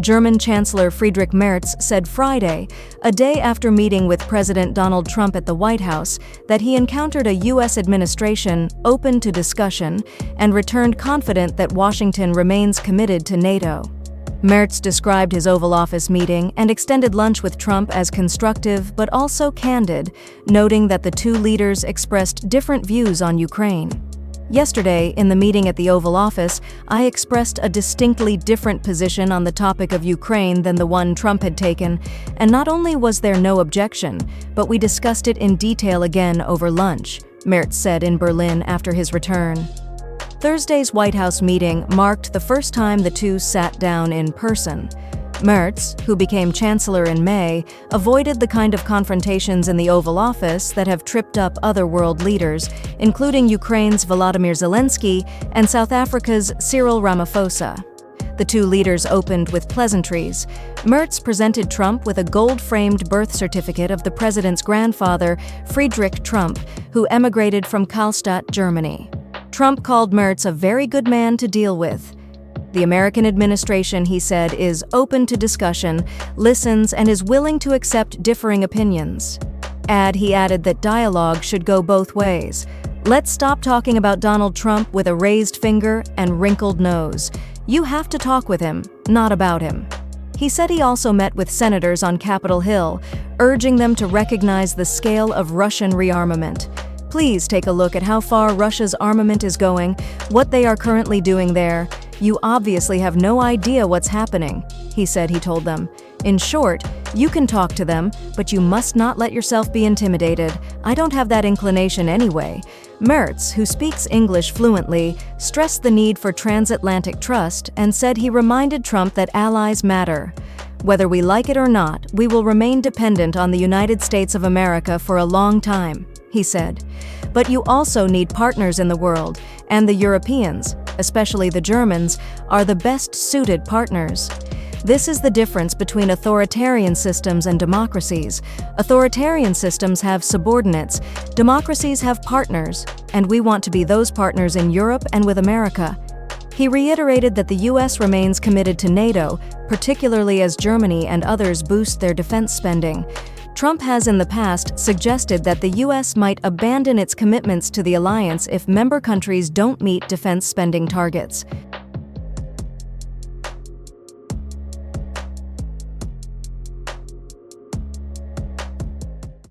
German Chancellor Friedrich Merz said Friday, a day after meeting with President Donald Trump at the White House, that he encountered a U.S. administration open to discussion and returned confident that Washington remains committed to NATO. Merz described his Oval Office meeting and extended lunch with Trump as constructive but also candid, noting that the two leaders expressed different views on Ukraine. Yesterday, in the meeting at the Oval Office, I expressed a distinctly different position on the topic of Ukraine than the one Trump had taken, and not only was there no objection, but we discussed it in detail again over lunch, Merz said in Berlin after his return. Thursday's White House meeting marked the first time the two sat down in person. Merz, who became chancellor in May, avoided the kind of confrontations in the Oval Office that have tripped up other world leaders, including Ukraine's Volodymyr Zelenskyy and South Africa's Cyril Ramaphosa. The two leaders opened with pleasantries. Merz presented Trump with a gold-framed birth certificate of the president's grandfather, Friedrich Trump, who emigrated from Karlstadt, Germany. Trump called Merz a very good man to deal with. The American administration, he said, is open to discussion, listens, and is willing to accept differing opinions. He added that dialogue should go both ways. Let's stop talking about Donald Trump with a raised finger and wrinkled nose. You have to talk with him, not about him. He said he also met with senators on Capitol Hill, urging them to recognize the scale of Russian rearmament. Please take a look at how far Russia's armament is going, what they are currently doing there. You obviously have no idea what's happening, he said he told them. In short, you can talk to them, but you must not let yourself be intimidated. I don't have that inclination anyway. Merz, who speaks English fluently, stressed the need for transatlantic trust and said he reminded Trump that allies matter. Whether we like it or not, we will remain dependent on the United States of America for a long time, he said. But you also need partners in the world, and the Europeans, especially the Germans, are the best suited partners. This is the difference between authoritarian systems and democracies. Authoritarian systems have subordinates, democracies have partners, and we want to be those partners in Europe and with America. He reiterated that the U.S. remains committed to NATO, particularly as Germany and others boost their defense spending. Trump has in the past suggested that the U.S. might abandon its commitments to the alliance if member countries don't meet defense spending targets.